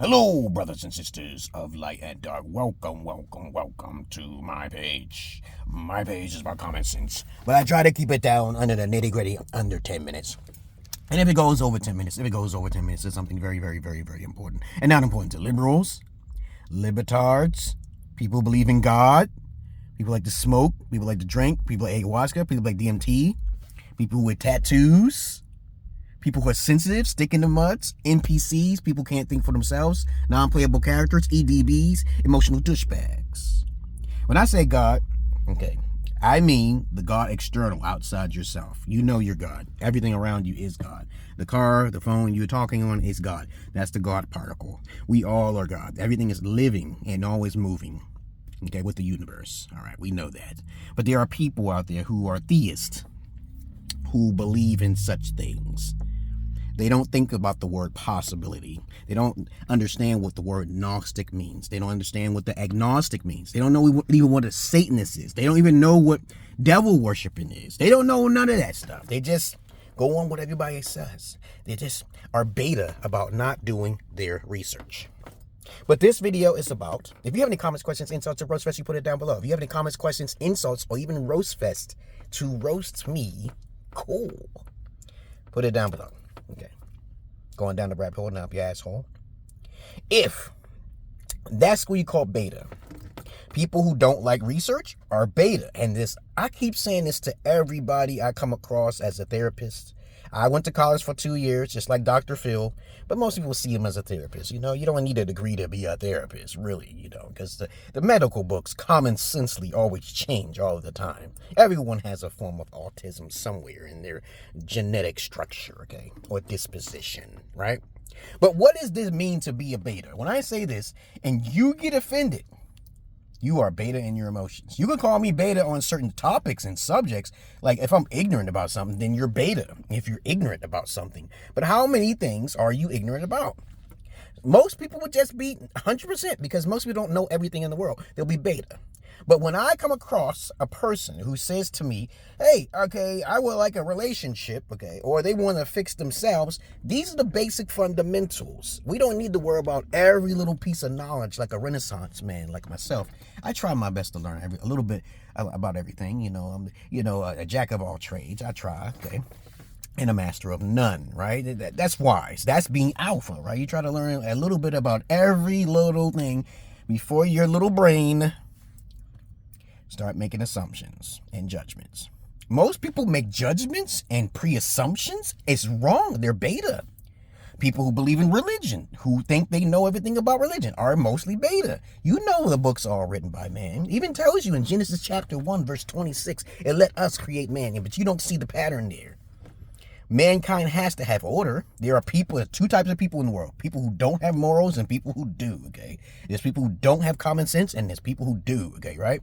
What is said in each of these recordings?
Hello, brothers and sisters of light and dark. Welcome to my page. My page is about common sense, but I try to keep it down under the nitty gritty, under 10 minutes. And if it goes over 10 minutes, it's something very, very, very, very important. And not important to liberals, libertards, people who believe in God, people like to smoke, people like to drink, people like ayahuasca, people like DMT, people with tattoos, people who are sensitive, stick in the muds, NPCs, people can't think for themselves, non-playable characters, EDBs, emotional douchebags. When I say God, okay, I mean the God external, outside yourself. You know you're God. Everything around you is God. The car, the phone you're talking on is God. That's the God particle. We all are God. Everything is living and always moving, okay, with the universe. All right, we know that. But there are people out there who are theists, who believe in such things. They don't think about the word possibility. They don't understand what the word Gnostic means. They don't understand what the agnostic means. They don't know even what a Satanist is. They don't even know what devil worshiping is. They don't know none of that stuff. They just go on what everybody says. They just are beta about not doing their research. But this video is about, if you have any comments, questions, insults, or roast fest, you put it down below. If you have any comments, questions, insults, or even roast fest to roast me, cool. Put it down below. Okay. Going down the rabbit hole now, you asshole. If that's what you call beta, people who don't like research are beta. And this, I keep saying this to everybody I come across as a therapist. I went to college for 2 years, just like Dr. Phil, but most people see him as a therapist. You know, you don't need a degree to be a therapist, really, you know, because the medical books common sensely always change all the time. Everyone has a form of autism somewhere in their genetic structure, okay, or disposition, right? But what does this mean to be a beta? When I say this and you get offended, you are beta in your emotions. You can call me beta on certain topics and subjects. Like if I'm ignorant about something, then you're beta if you're ignorant about something. But how many things are you ignorant about? Most people would just be 100% because most people don't know everything in the world. They'll be beta. But when I come across a person who says to me, hey, okay, I would like a relationship, okay, or they want to fix themselves, these are the basic fundamentals. We don't need to worry about every little piece of knowledge like a Renaissance man like myself. I try my best to learn a little bit about everything. You know, I'm a jack of all trades. I try, okay, and a master of none, right? That's wise. That's being alpha, right? You try to learn a little bit about every little thing before your little brain start making assumptions and judgments. Most people make judgments and pre-assumptions. It's wrong. They're beta. People who believe in religion, who think they know everything about religion, are mostly beta. You know the books are all written by man. It even tells you in Genesis chapter 1, verse 26, it let us create man, but you don't see the pattern there. Mankind has to have order. There are two types of people in the world. People who don't have morals and people who do, okay? There's people who don't have common sense and there's people who do, okay, right?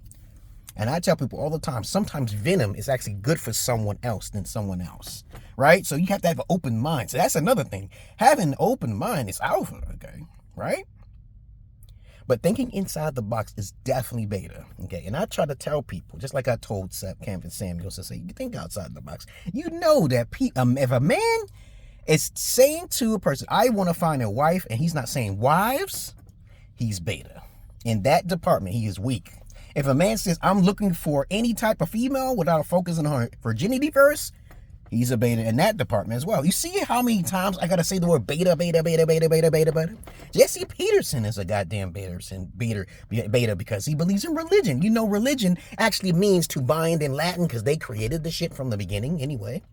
And I tell people all the time, sometimes venom is actually good for someone else than someone else, right? So you have to have an open mind. So that's another thing. Having an open mind is alpha, okay, right? But thinking inside the box is definitely beta, okay? And I try to tell people, just like I told Campbell Samuels, to say, you think outside the box. You know that if a man is saying to a person, I want to find a wife, and he's not saying wives, he's beta. In that department, he is weak. If a man says, I'm looking for any type of female without focusing on her virginity first, he's a beta in that department as well. You see how many times I got to say the word beta? Jesse Peterson is a goddamn beta because he believes in religion. You know, religion actually means to bind in Latin because they created the shit from the beginning anyway.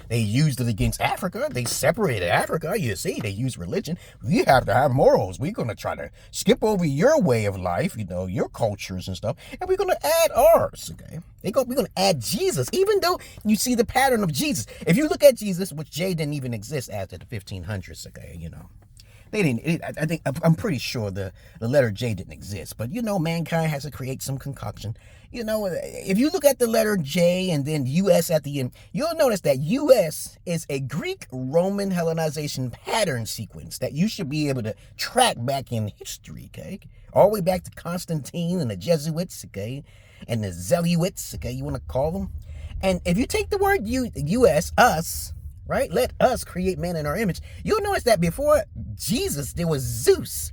They used it against Africa. They separated Africa. You see, they use religion. We have to have morals. We're going to try to skip over your way of life, you know, your cultures and stuff, and we're going to add ours, okay? We're going to add Jesus, even though you see the pattern of Jesus. If you look at Jesus, which J didn't even exist after the 1500s, okay, you know. They didn't. I'm pretty sure the letter J didn't exist, but you know, mankind has to create some concoction. You know, if you look at the letter J and then US at the end, you'll notice that US is a Greek Roman Hellenization pattern sequence that you should be able to track back in history, okay? All the way back to Constantine and the Jesuits, okay? And the Zealots, okay? You want to call them? And if you take the word US, us, right? Let us create man in our image. You'll notice that before Jesus, there was Zeus.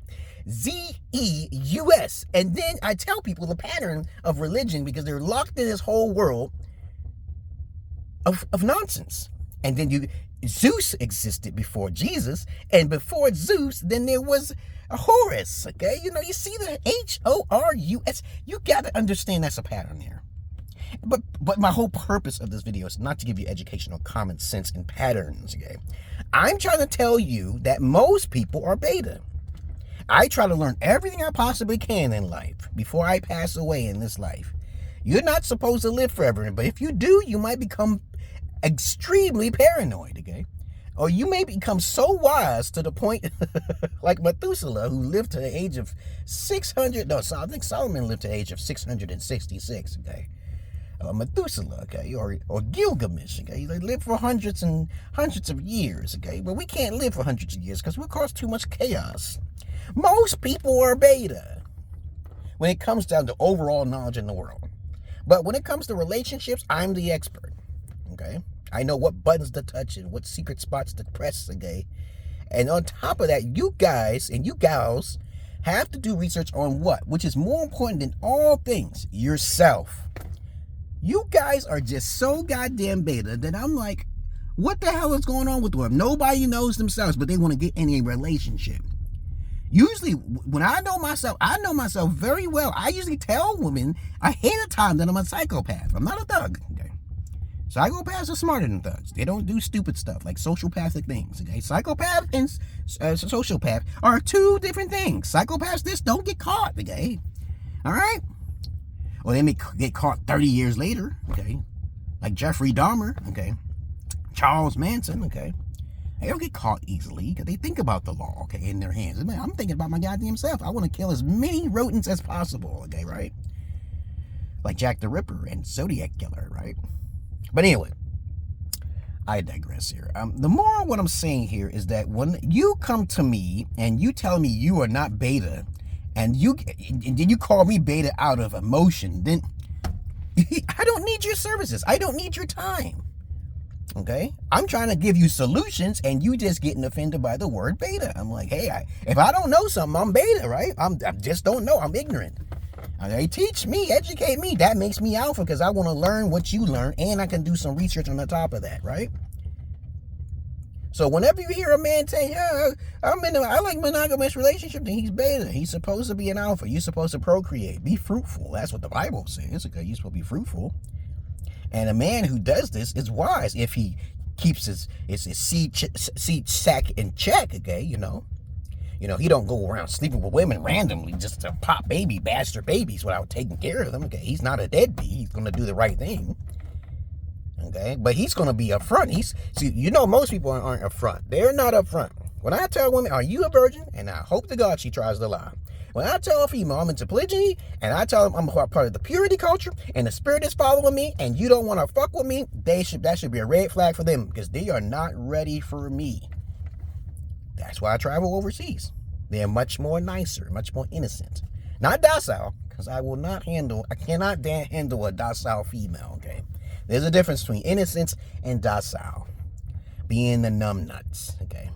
Zeus. And then I tell people the pattern of religion because they're locked in this whole world of nonsense. And then Zeus existed before Jesus, and before Zeus, then there was a Horus, okay? You see the Horus. You got to understand that's a pattern here. But my whole purpose of this video is not to give you educational common sense and patterns, okay? I'm trying to tell you that most people are beta. I try to learn everything I possibly can in life before I pass away in this life. You're not supposed to live forever, but if you do, you might become extremely paranoid, okay? Or you may become so wise to the point like Methuselah, who lived to the age of 600. No, I think Solomon lived to the age of 666, okay? Methuselah, okay, or Gilgamesh, okay? They lived for hundreds and hundreds of years, okay? But we can't live for hundreds of years because we'll cause too much chaos. Most people are beta when it comes down to overall knowledge in the world. But when it comes to relationships, I'm the expert, okay? I know what buttons to touch and what secret spots to press, okay? And on top of that, you guys and you gals have to do research on what? Which is more important than all things, yourself. You guys are just so goddamn beta that I'm like, what the hell is going on with them? Nobody knows themselves, but they want to get in a relationship. Usually, when I know myself very well. I usually tell women ahead of time that I'm a psychopath. I'm not a thug, okay? Psychopaths are smarter than thugs. They don't do stupid stuff like sociopathic things, okay? Psychopath and sociopath are two different things. Psychopaths just don't get caught, okay? All right? Or they may get caught 30 years later, okay? Like Jeffrey Dahmer, okay? Charles Manson, okay? They don't get caught easily because they think about the law, okay, in their hands. Man, I'm thinking about my goddamn self. I want to kill as many rodents as possible, okay, right? Like Jack the Ripper and Zodiac Killer, right? But anyway, I digress here. The moral of what I'm saying here is that when you come to me and you tell me you are not beta, and then you call me beta out of emotion, then I don't need your services. I don't need your time. Okay? I'm trying to give you solutions and you just getting offended by the word beta. I'm like, hey, if I don't know something, I'm beta, right? I just don't know. I'm ignorant. Okay? Teach me, educate me. That makes me alpha because I want to learn what you learn and I can do some research on the top of that, right? So whenever you hear a man say, yeah, I like monogamous relationship, then he's beta. He's supposed to be an alpha. You're supposed to procreate. Be fruitful. That's what the Bible says. Okay, you're supposed to be fruitful. And a man who does this is wise if he keeps his seed sack in check, okay, you know, he don't go around sleeping with women randomly just to pop bastard babies without taking care of them, okay? He's not a deadbeat. He's going to do the right thing. Okay, but he's going to be upfront. Most people aren't upfront. They're not upfront. When I tell women, are you a virgin? And I hope to God she tries to lie. When I tell a female I'm into polygyny, and I tell them I'm part of the purity culture, and the spirit is following me, and you don't want to fuck with me, that should be a red flag for them, because they are not ready for me. That's why I travel overseas. They're much more nicer, much more innocent. Not docile, because I cannot handle a docile female, okay? There's a difference between innocence and docile. Being the numbnuts, okay?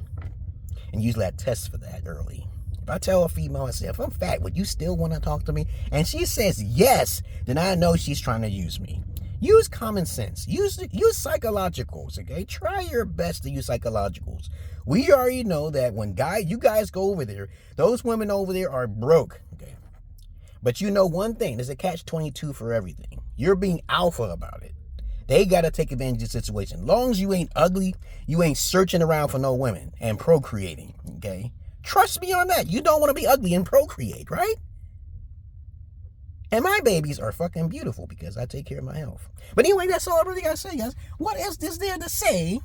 And usually I test for that early. If I tell a female, I say, if I'm fat, would you still want to talk to me? And she says yes, then I know she's trying to use me. Use common sense. Use psychologicals, okay? Try your best to use psychologicals. We already know that when you guys go over there, those women over there are broke, okay? But you know one thing, there's a catch-22 for everything. You're being alpha about it. They got to take advantage of the situation. As long as you ain't ugly, you ain't searching around for no women and procreating, okay? Trust me on that. You don't want to be ugly and procreate, right? And my babies are fucking beautiful because I take care of my health. But anyway, that's all I really got to say, guys. What else is there to say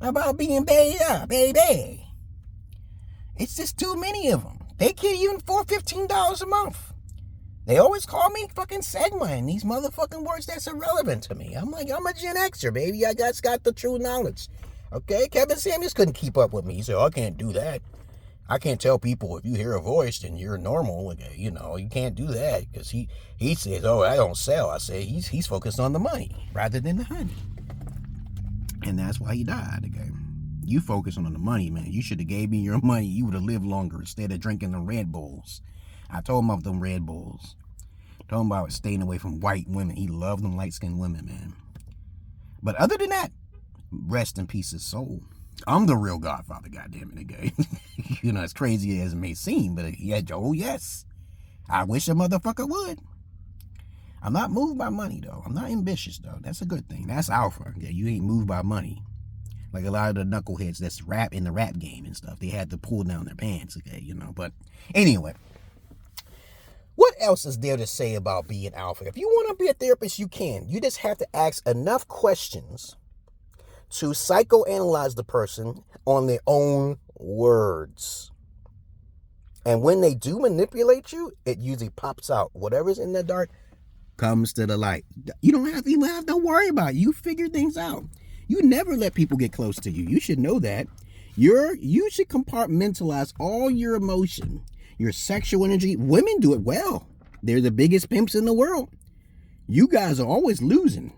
about being beta, baby? It's just too many of them. They can't even afford $15 a month. They always call me fucking Sigma and these motherfucking words that's irrelevant to me. I'm like, I'm a Gen Xer, baby. I got the true knowledge. Okay? Kevin Samuels couldn't keep up with me. He said, I can't do that. I can't tell people if you hear a voice, then you're normal. Like, you can't do that because he says, oh, I don't sell. I say he's focused on the money rather than the honey. And that's why he died, okay? You focusing on the money, man. You should have gave me your money. You would have lived longer instead of drinking the Red Bulls. I told him about them Red Bulls. Told him about staying away from white women. He loved them light-skinned women, man. But other than that, rest in peace his soul. I'm the real Godfather, goddammit, okay? You know, as crazy as it may seem, but yeah, oh yes. I wish a motherfucker would. I'm not moved by money, though. I'm not ambitious, though. That's a good thing. That's alpha. Yeah, you ain't moved by money. Like a lot of the knuckleheads that's rap in the rap game and stuff. They had to pull down their pants, okay, you know. But anyway, what else is there to say about being alpha? If you want to be a therapist, you can. You just have to ask enough questions to psychoanalyze the person on their own words. And when they do manipulate you, it usually pops out. Whatever's in the dark comes to the light. You don't have to even have to worry about it. You figure things out. You never let people get close to you. You should know that. You should compartmentalize all your emotion, your sexual energy. Women do it well. They're the biggest pimps in the world. You guys are always losing.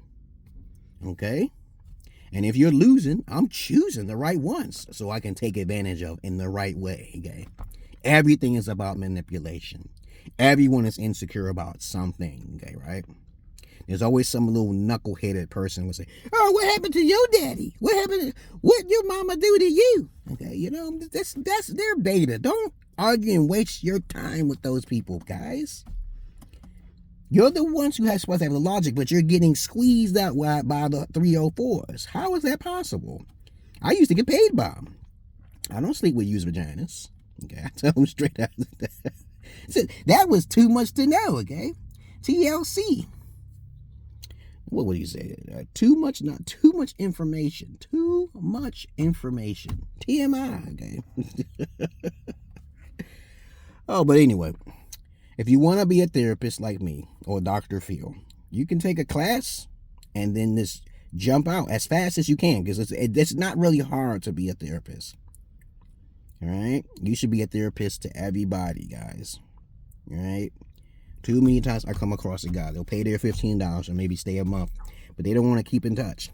Okay? And if you're losing, I'm choosing the right ones so I can take advantage of in the right way. Okay? Everything is about manipulation. Everyone is insecure about something, okay, right? There's always some little knuckle-headed person will say, oh, what happened to your daddy? What your mama do to you? Okay, you know, that's their beta. Don't argue and waste your time with those people, guys. You're the ones who are supposed to have the logic, but you're getting squeezed out by the 304s. How is that possible? I used to get paid by them. I don't sleep with used vaginas. Okay, I tell them straight out. That was too much to know, okay? TLC. What would you say? Too much information. Too much information. TMI, okay? Oh, but anyway, if you want to be a therapist like me or Dr. Phil, you can take a class and then just jump out as fast as you can, because it's not really hard to be a therapist. All right? You should be a therapist to everybody, guys. All right? Too many times I come across a guy. They'll pay their $15 or maybe stay a month, but they don't want to keep in touch.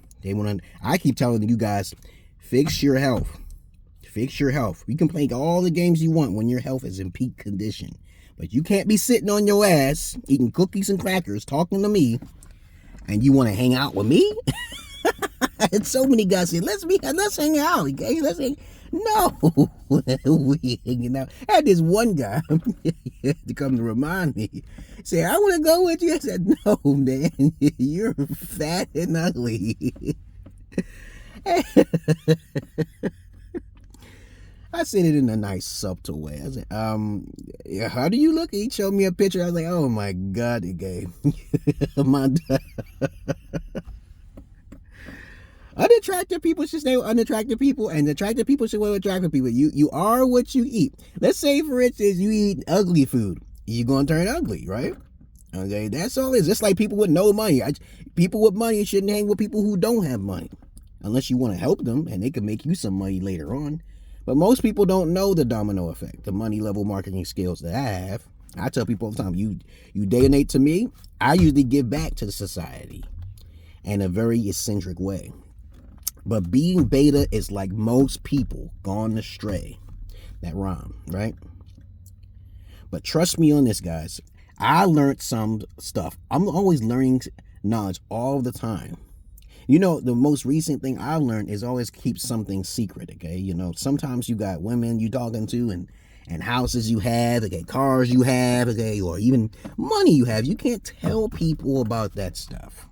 I keep telling you guys, fix your health. Fix your health. You can play all the games you want when your health is in peak condition, but you can't be sitting on your ass eating cookies and crackers talking to me and you want to hang out with me. And so many guys say, let's hang out, okay? No, we hanging out. I had this one guy to come to remind me. Say, I want to go with you. I said, no, man, you're fat and ugly. I said it in a nice, subtle way. I said, yeah, how do you look? He showed me a picture. I was like, oh my God, he gave my unattractive people should stay with unattractive people, and attractive people should stay with attractive people. You are what you eat. Let's say, for instance, you eat ugly food. You're going to turn ugly, right? Okay, that's all it is. Just like people with no money. People with money shouldn't hang with people who don't have money. Unless you want to help them, and they can make you some money later on. But most people don't know the domino effect, the money level marketing skills that I have. I tell people all the time, you donate to me, I usually give back to the society in a very eccentric way. But being beta is like most people gone astray. That rhyme, right? But trust me on this, guys. I learned some stuff. I'm always learning knowledge all the time. You know, the most recent thing I've learned is always keep something secret, okay? You know, sometimes you got women you talking to and houses you have, okay, cars you have, okay, or even money you have. You can't tell people about that stuff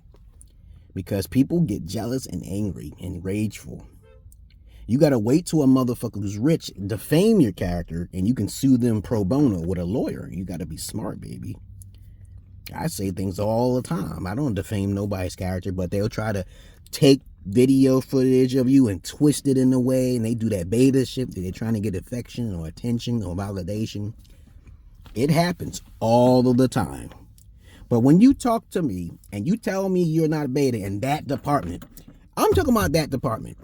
because people get jealous and angry and rageful. You got to wait till a motherfucker who's rich defame your character and you can sue them pro bono with a lawyer. You got to be smart, baby. I say things all the time. I don't defame nobody's character, but they'll try to take video footage of you and twist it in a way, and they do that beta shit. They're trying to get affection or attention or validation. It happens all of the time. But when you talk to me and you tell me you're not beta in that department, I'm talking about that department.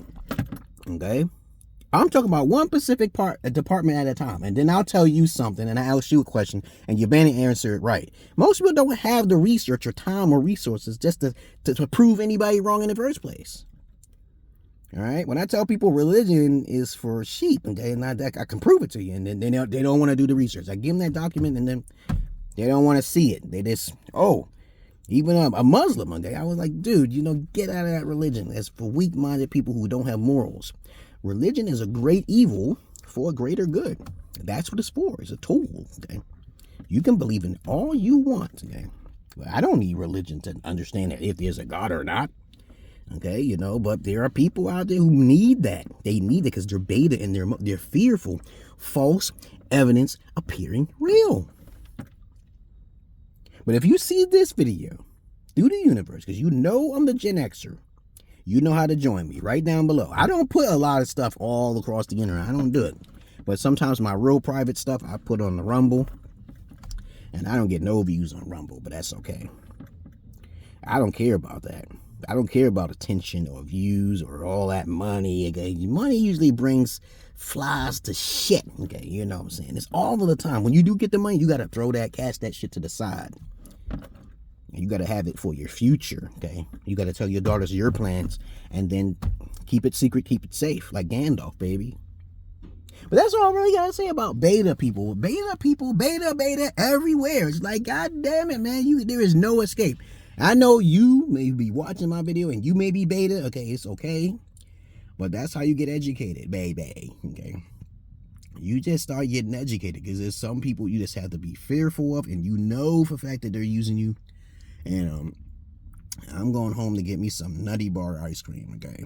Okay? I'm talking about one specific a department at a time. And then I'll tell you something and I'll ask you a question and you better answer it right. Most people don't have the research or time or resources just to prove anybody wrong in the first place. All right. When I tell people religion is for sheep, okay, and I can prove it to you, and then they don't want to do the research. I give them that document, and then they don't want to see it. They just, even a Muslim, okay. I was like, dude, get out of that religion. That's for weak-minded people who don't have morals. Religion is a great evil for a greater good. That's what it's for. It's a tool, okay. You can believe in all you want, okay. But I don't need religion to understand that if there's a God or not. Okay, but there are people out there who need that. They need it because they're beta and they're fearful. False evidence appearing real. But if you see this video through the universe, because I'm the Gen Xer, you know how to join me right down below. I don't put a lot of stuff all across the internet. I don't do it. But sometimes my real private stuff I put on the Rumble. And I don't get no views on Rumble, but that's okay. I don't care about that. I don't care about attention or views or all that money. Okay? Money usually brings flies to shit. Okay, you know what I'm saying? It's all of the time. When you do get the money, you got to throw that, cash that shit to the side. You got to have it for your future. Okay, you got to tell your daughters your plans and then keep it secret, keep it safe, like Gandalf, baby. But that's all I really got to say about beta people. Beta people, beta everywhere. It's like, God damn it, man. There is no escape. I know you may be watching my video and you may be beta. Okay, it's okay. But that's how you get educated, baby. Okay. You just start getting educated because there's some people you just have to be fearful of, and for a fact that they're using you. And I'm going home to get me some Nutty Bar ice cream, okay?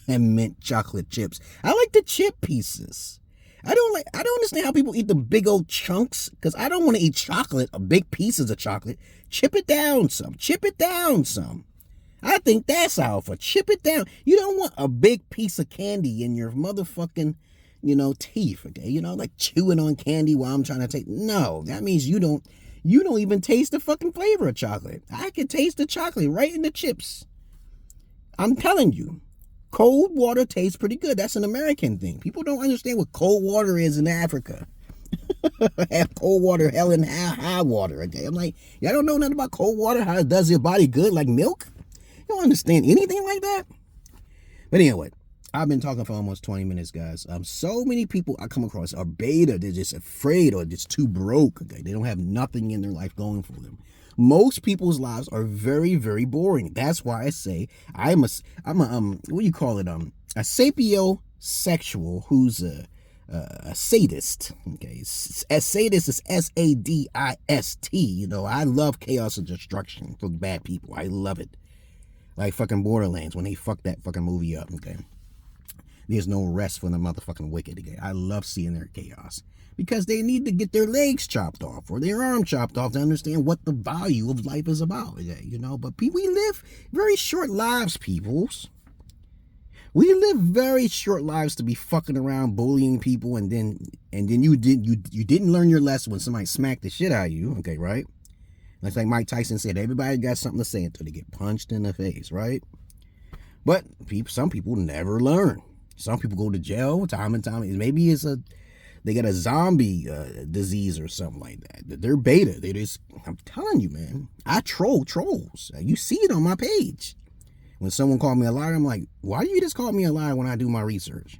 And mint chocolate chips. I like the chip pieces. I don't understand how people eat the big old chunks, because I don't want to eat chocolate, big pieces of chocolate. Chip it down some. Chip it down some. I think that's alpha. Chip it down. You don't want a big piece of candy in your motherfucking, teeth, okay? Like chewing on candy while I'm trying to take. No, that means you don't even taste the fucking flavor of chocolate. I can taste the chocolate right in the chips. I'm telling you. Cold water tastes pretty good. That's an American thing. People don't understand what cold water is in Africa. Have cold water, hell and high water. Okay, I'm like, y'all don't know nothing about cold water, how it does your body good, like milk? You don't understand anything like that? But anyway, I've been talking for almost 20 minutes, guys. So many people I come across are beta. They're just afraid or just too broke. Okay, they don't have nothing in their life going for them. Most people's lives are very, very boring. That's why I say I'm a what do you call it? A sapiosexual who's a sadist. Okay, sadist is SADIST. I love chaos and destruction for bad people. I love it. Like fucking Borderlands when they fucked that fucking movie up. Okay, there's no rest for the motherfucking wicked. Okay, I love seeing their chaos. Because they need to get their legs chopped off or their arm chopped off to understand what the value of life is about. But we live very short lives, peoples. We live very short lives to be fucking around, bullying people, and then you didn't learn your lesson when somebody smacked the shit out of you. Okay, right? That's like Mike Tyson said, everybody got something to say until they get punched in the face, right? But some people never learn. Some people go to jail time and time. Maybe they got a zombie disease or something like that. They're beta. I'm telling you, man. I troll trolls. You see it on my page. When someone called me a liar, I'm like, why do you just call me a liar when I do my research?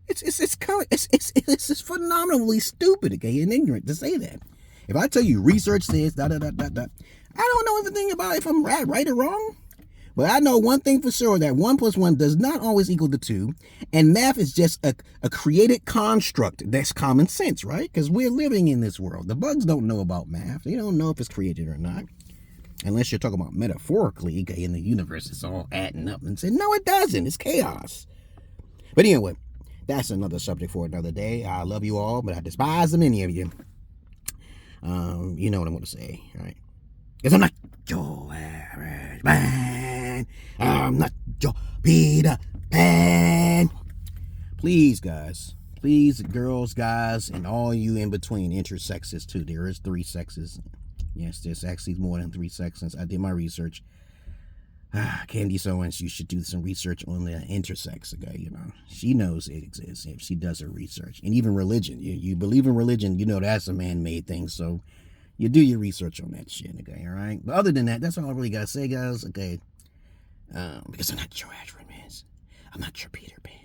It's phenomenally stupid, okay, and ignorant to say that. If I tell you research says I don't know anything about if I'm right or wrong. But I know one thing for sure, that 1 + 1 does not always equal to 2. And math is just a created construct. That's common sense, right? Because we're living in this world. The bugs don't know about math. They don't know if it's created or not. Unless you're talking about metaphorically, okay, in the universe, it's all adding up and saying, no, it doesn't. It's chaos. But anyway, that's another subject for another day. I love you all, but I despise the many of you. You know what I'm going to say, right? Because I'm not your average man. I'm not your Peter Pan. Please, guys. Please, girls, guys, and all you in between intersexes too. There is 3 sexes. Yes, there's actually more than 3 sexes. I did my research. Candy Owens, you should do some research on the intersex, okay? She knows it exists if she does her research. And even religion. You believe in religion, that's a man-made thing, so you do your research on that shit, okay, all right? But other than that, that's all I really got to say, guys, okay? Because I'm not your average man. I'm not your Peter Pan.